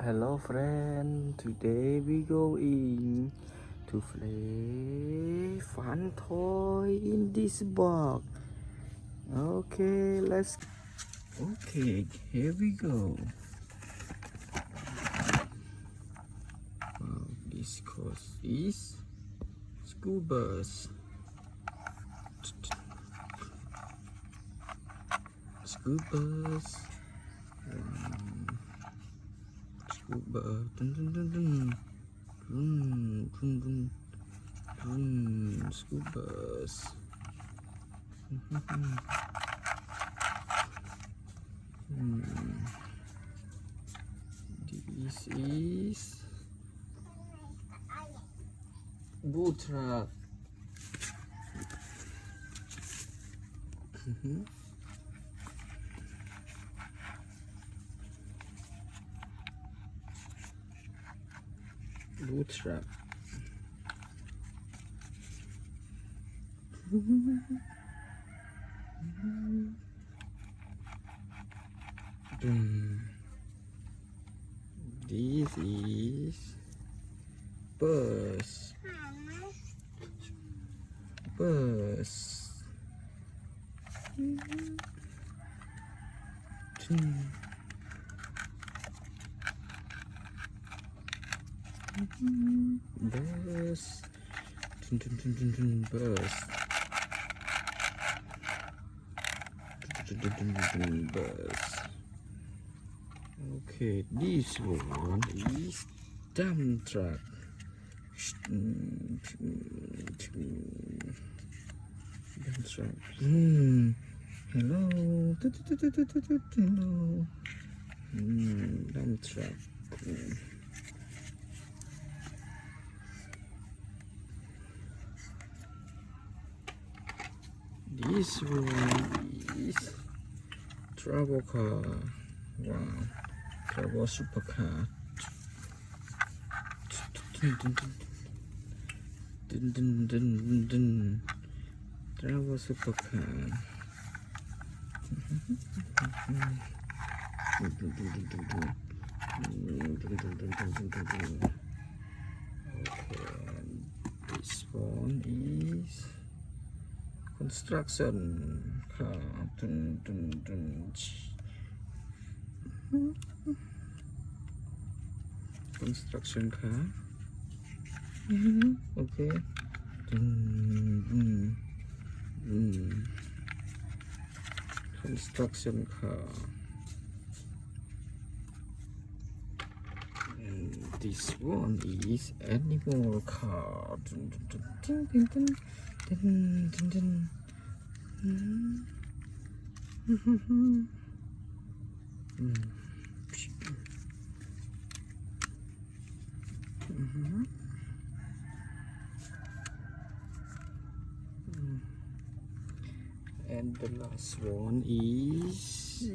Hello friend, today we going to play fun toy in this box. Okay, here we go. This course is school bus. School bus. School bus. Dun, dun, dun, dun. Dun, dun, dun, dun. School bus. This is bull truck. Bull truck. This is bus. Bus. Bus. Bus. Bus. Okay, this one is dump truck. Dump truck. Hello. Hello. Dump truck. This one is travel car. Wow, travel supercar. Travel supercar. Okay, this one is construction car. Construction car. Okay. Construction car. And this one is animal car. And the last one is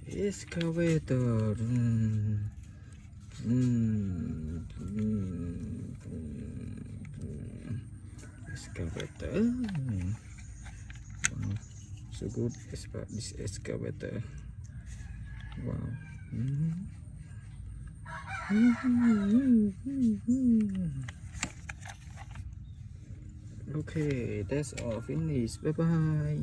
excavator. Excavator. Wow, so good about this excavator. Wow. Okay, that's all finished. Bye bye.